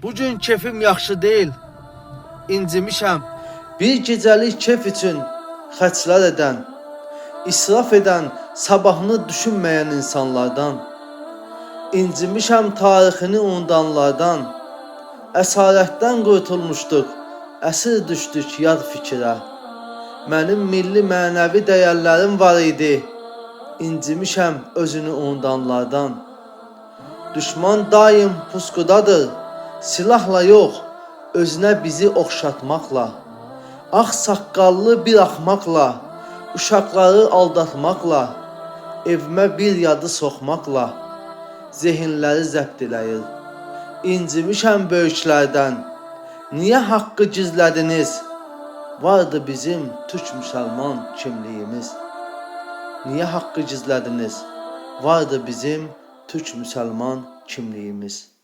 Bugün kefim yaxşı deyil, incimişəm. Bir gecəlik kef üçün xərclər edən, israf edən, sabahını düşünməyən insanlardan, incimişəm tarixini unudanlardan, əsarətdən qurtulmuşduq, əsir düşdük yad fikrə. Mənim milli mənəvi dəyərlərim var idi, incimişəm özünü unudanlardan. Düşman daim puskudadır, silahla yox, özünə bizi oxşatmaqla. Ağ saqqallı bir axmaqla, uşaqları aldatmaqla, evimə bir yadı soxmaqla, zehinləri zəbt eləyir. İncimişəm böyüklərdən, niyə haqqı gizlədiniz? Vardı bizim türk müsəlman kimliyimiz. Niyə haqqı gizlədiniz? Vardı bizim türk müsəlman kimliyimiz.